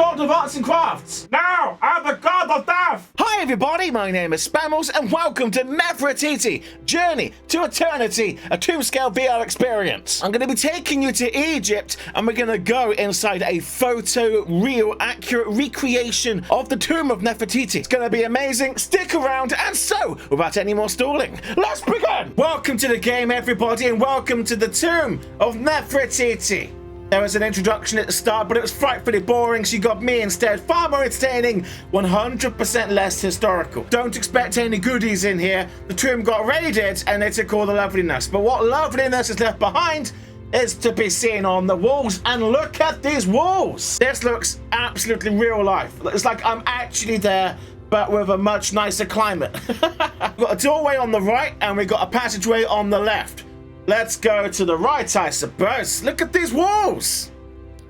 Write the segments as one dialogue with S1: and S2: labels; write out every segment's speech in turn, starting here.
S1: god of arts and crafts. Now, I'm the god of death.
S2: Hi everybody, my name is Spammals and welcome to Nefertari, Journey to Eternity, a tomb-scale VR experience. I'm going to be taking you to Egypt and we're going to go inside a photo-real, accurate recreation of the tomb of Nefertari. It's going to be amazing, stick around, and so, without any more stalling, let's begin! Welcome to the game everybody and welcome to the tomb of Nefertari. There was an introduction at the start, but it was frightfully boring, so you got me instead. Far more entertaining, 100% less historical. Don't expect any goodies in here. The tomb got raided, and they took all the loveliness. But what loveliness is left behind is to be seen on the walls. And look at these walls! This looks absolutely real life. It's like I'm actually there, but with a much nicer climate. We've got a doorway on the right, and we've got a passageway on the left. Let's go to the right, I suppose. Look at these walls!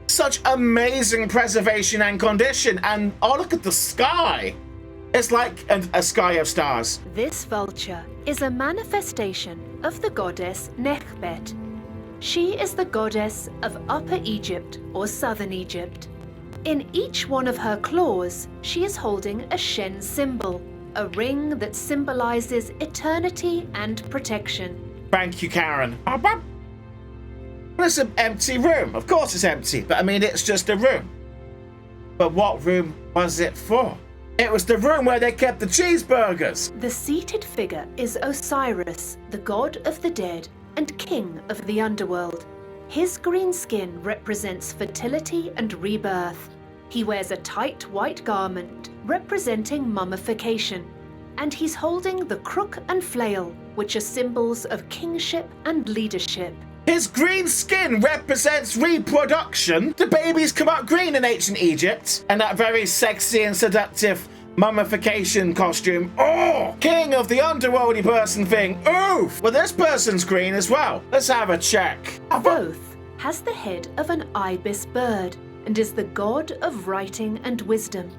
S2: Such amazing preservation and condition. And oh, look at the sky! It's like a sky of stars.
S3: This vulture is a manifestation of the goddess Nekhbet. She is the goddess of Upper Egypt or Southern Egypt. In each one of her claws, she is holding a Shen symbol, a ring that symbolizes eternity and protection.
S2: Thank you, Karen. Well, it's an empty room. Of course it's empty, but I mean, it's just a room. But what room was it for? It was the room where they kept the cheeseburgers.
S3: The seated figure is Osiris, the god of the dead and king of the underworld. His green skin represents fertility and rebirth. He wears a tight white garment representing mummification. And he's holding the crook and flail, which are symbols of kingship and leadership.
S2: His green skin represents reproduction. The babies come out green in ancient Egypt. And that very sexy and seductive mummification costume. Oh! King of the underworldy person thing. Oof! Well, this person's green as well. Let's have a check.
S3: Thoth has the head of an ibis bird and is the god of writing and wisdom.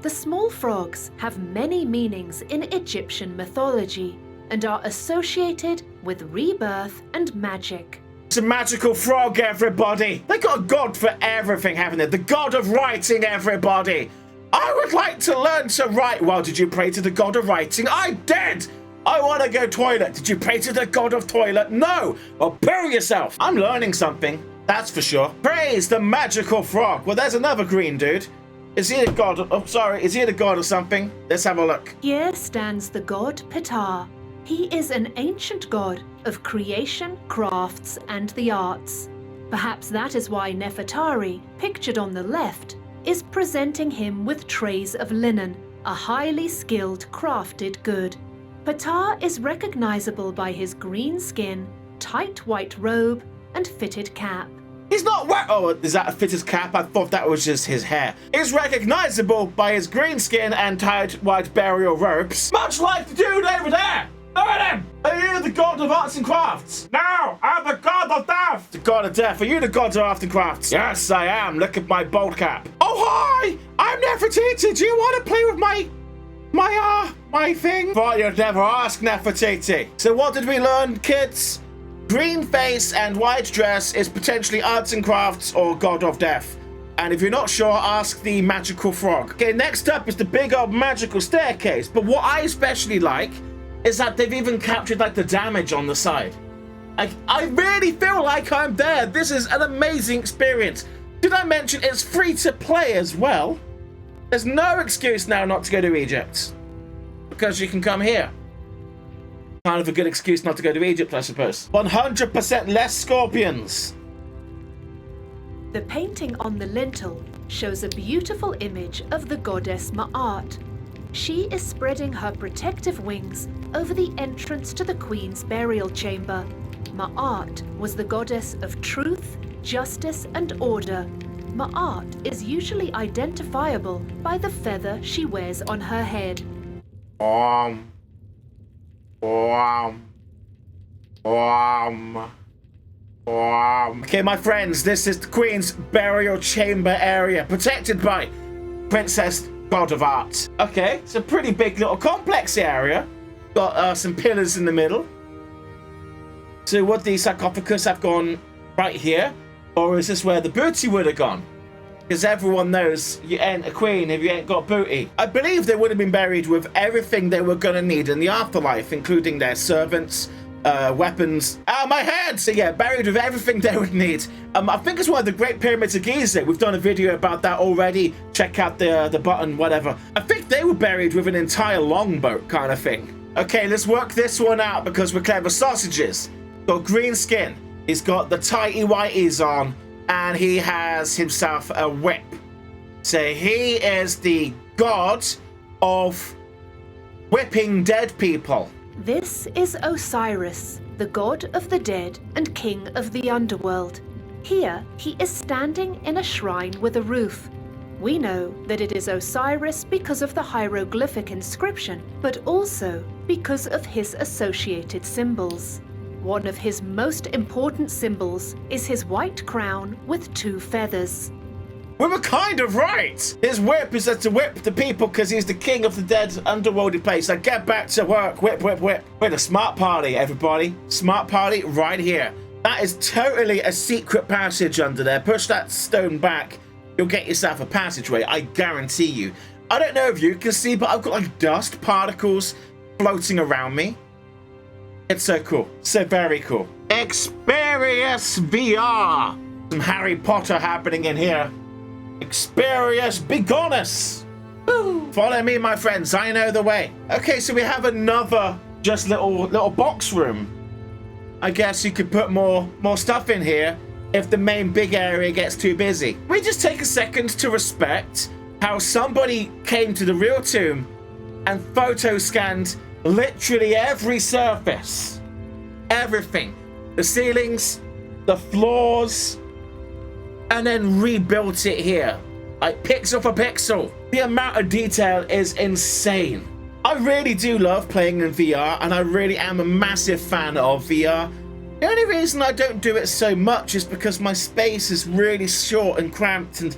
S3: The small frogs have many meanings in Egyptian mythology and are associated with rebirth and magic.
S2: It's a magical frog, everybody. They got a god for everything, haven't they? The god of writing, everybody. I would like to learn to write. Well, did you pray to the god of writing? I did. I want to go toilet. Did you pray to the god of toilet? No. Well, poo yourself. I'm learning something. That's for sure. Praise the magical frog. Well, there's another green dude. Is he the god? Oh, sorry. Is he the god or something? Let's have a look.
S3: Here stands the god Ptah. He is an ancient god of creation, crafts, and the arts. Perhaps that is why Nefertari, pictured on the left, is presenting him with trays of linen, a highly skilled crafted good. Ptah is recognizable by his green skin, tight white robe, and fitted cap.
S2: He's not wet. Oh, is that a fitted cap? I thought that was just his hair. He's recognizable by his green skin and tight white burial robes. Much like the dude over there. Look at him. Are you the god of arts and crafts?
S1: Now, I'm the god of death.
S2: The god of death. Are you the god of arts and crafts? Yes, I am. Look at my bold cap. Oh, hi. I'm Nefertari. Do you want to play with my thing? Thought you'd never ask, Nefertari. So what did we learn, kids? Green face and white dress is potentially arts and crafts or god of death. And if you're not sure, ask the magical frog. Okay, next up is the big old magical staircase. But what I especially like is that they've even captured like the damage on the side. I really feel like I'm there. This is an amazing experience. Did I mention it's free to play as well? There's no excuse now not to go to Egypt. Because you can come here. Kind of a good excuse not to go to Egypt, I suppose. 100% less scorpions.
S3: The painting on the lintel shows a beautiful image of the goddess Ma'at. She is spreading her protective wings over the entrance to the queen's burial chamber. Ma'at was the goddess of truth, justice, and order. Ma'at is usually identifiable by the feather she wears on her head.
S2: Okay, my friends, this is the Queen's burial chamber area, protected by Princess God of Art. Okay, it's a pretty big little complex area. Got some pillars in the middle. So would the sarcophagus have gone right here? Or is this where the booty would have gone? because everyone knows you ain't a queen if you ain't got booty. I believe they would have been buried with everything they were going to need in the afterlife, including their servants, weapons. Oh, my head! So yeah, buried with everything they would need. I think it's one of the Great Pyramids of Giza. We've done a video about that already. Check out the button, whatever. I think they were buried with an entire longboat kind of thing. Okay, let's work this one out because we're clever sausages. Got green skin. He's got the tighty whities on, and he has himself a whip. So he is the god of whipping dead people.
S3: This is Osiris, the god of the dead and king of the underworld. Here, he is standing in a shrine with a roof. We know that it is Osiris because of the hieroglyphic inscription, but also because of his associated symbols. One of his most important symbols is his white crown with 2 feathers.
S2: We were kind of right. His whip is to whip the people because he's the king of the dead underworldy place. Like, get back to work. Whip, whip, whip. We're the smart party, everybody. Smart party right here. That is totally a secret passage under there. Push that stone back. You'll get yourself a passageway. I guarantee you. I don't know if you can see, but I've got like dust particles floating around me. It's so cool. So very cool. Experience VR. Some Harry Potter happening in here. Experience Begonus. Follow me, my friends. I know the way. Okay, so we have another just little box room. I guess you could put more stuff in here if the main big area gets too busy. We just take a second to respect how somebody came to the real tomb and photo scanned literally every surface. Everything. The ceilings, the floors, and then rebuilt it here. Like pixel for pixel. The amount of detail is insane. I really do love playing in VR, and I really am a massive fan of VR. The only reason I don't do it so much is because my space is really short and cramped, and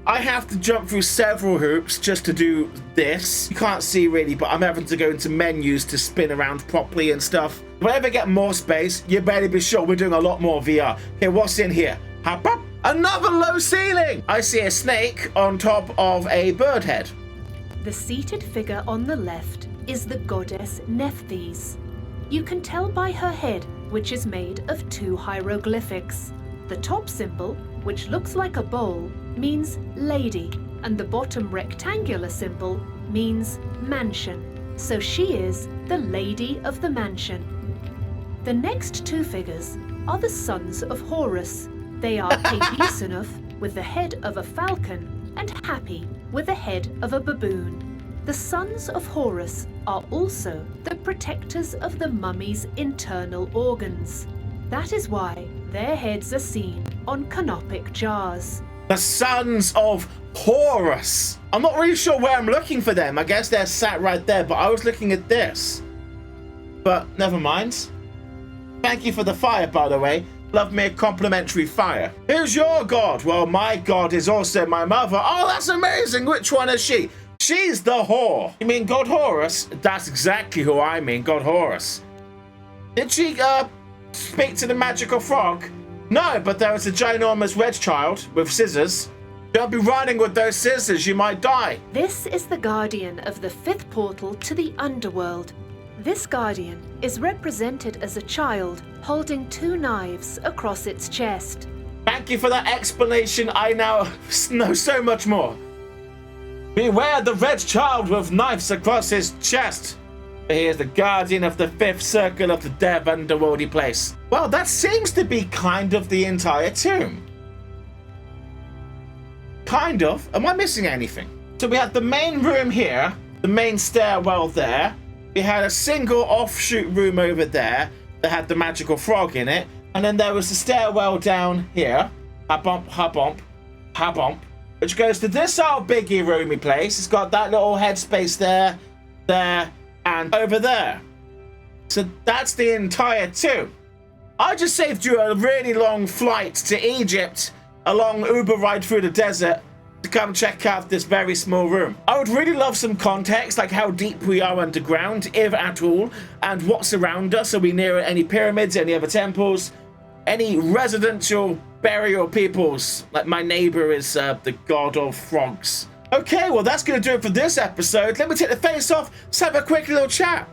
S2: I have to jump through several hoops just to do this. You can't see really, but I'm having to go into menus to spin around properly and stuff. If I ever get more space, you better be sure we're doing a lot more VR. Okay, what's in here? Hop up. Another low ceiling! I see a snake on top of a bird head.
S3: The seated figure on the left is the goddess Nephthys. You can tell by her head, which is made of 2 hieroglyphics. The top symbol, which looks like a bowl, means lady, and the bottom rectangular symbol means mansion. So she is the lady of the mansion. The next 2 figures are the sons of Horus. They are Capucinus with the head of a falcon and Happy with the head of a baboon. The sons of Horus are also the protectors of the mummy's internal organs. That is why their heads are seen on canopic jars.
S2: The sons of Horus. I'm not really sure where I'm looking for them. I guess they're sat right there, but I was looking at this. But never mind. Thank you for the fire, by the way. Love me a complimentary fire. Who's your god? Well, my god is also my mother. Oh, that's amazing. Which one is she? She's the whore. You mean God Horus? That's exactly who I mean, God Horus. Did she speak to the magical frog? No, but there was a ginormous red child with scissors. Don't be running with those scissors, you might die.
S3: This is the guardian of the 5th portal to the underworld. This guardian is represented as a child holding 2 knives across its chest.
S2: Thank you for that explanation. I now know so much more. Beware the red child with knives across his chest. He is the guardian of the 5th circle of the dead underworldy place. Well, that seems to be kind of the entire tomb. Kind of. Am I missing anything? So we have the main room here, the main stairwell there. We had a single offshoot room over there that had the magical frog in it. And then there was the stairwell down here. Ha-bump, ha-bump, ha-bump. Which goes to this old biggie roomy place. It's got that little headspace there, there, and over there. So that's the entire tomb. I just saved you a really long flight to Egypt, a long Uber ride through the desert, to come check out this very small room. I would really love some context, like how deep we are underground, if at all, and what's around us. Are we near any pyramids, any other temples, any residential burial peoples. Like my neighbor is the god of frogs. Okay, well that's gonna do it for this episode. Let me take the face off. Let's have a quick little chat.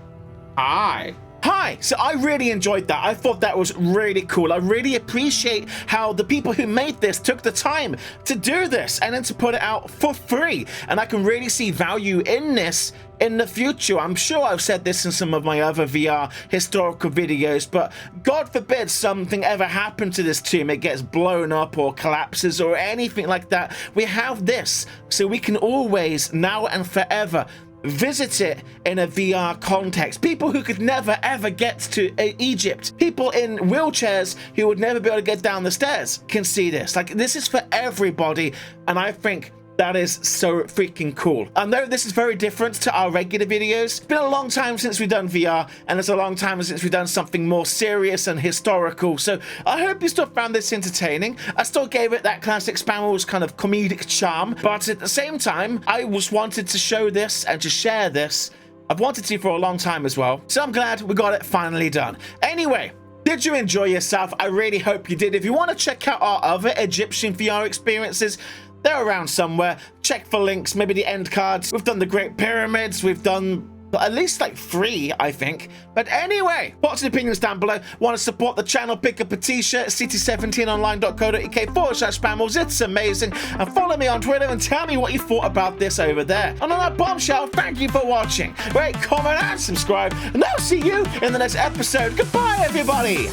S2: Hi, so I really enjoyed that. I thought that was really cool. I really appreciate how the people who made this took the time to do this and then to put it out for free. And I can really see value in this in the future. I'm sure I've said this in some of my other VR historical videos, but God forbid something ever happened to this tomb. It gets blown up or collapses or anything like that. We have this, so we can always, now and forever, visit it in a VR context. People who could never ever get to Egypt, people in wheelchairs who would never be able to get down the stairs can see this. Like, this is for everybody, and I think that is so freaking cool. I know this is very different to our regular videos. It's been a long time since we've done VR, and it's a long time since we've done something more serious and historical, so I hope you still found this entertaining. I still gave it that classic Spammals kind of comedic charm, but at the same time, I just wanted to show this and to share this. I've wanted to for a long time as well, so I'm glad we got it finally done. Anyway, did you enjoy yourself? I really hope you did. If you want to check out our other Egyptian VR experiences, they're around somewhere. Check for links, maybe the end cards. We've done the Great Pyramids. We've done at least like 3, I think. But anyway, thoughts and opinions down below. Want to support the channel? Pick up a t-shirt, ct17online.co.uk/Spammals. It's amazing. And follow me on Twitter and tell me what you thought about this over there. And on that bombshell, thank you for watching. Rate, comment, and subscribe. And I'll see you in the next episode. Goodbye, everybody.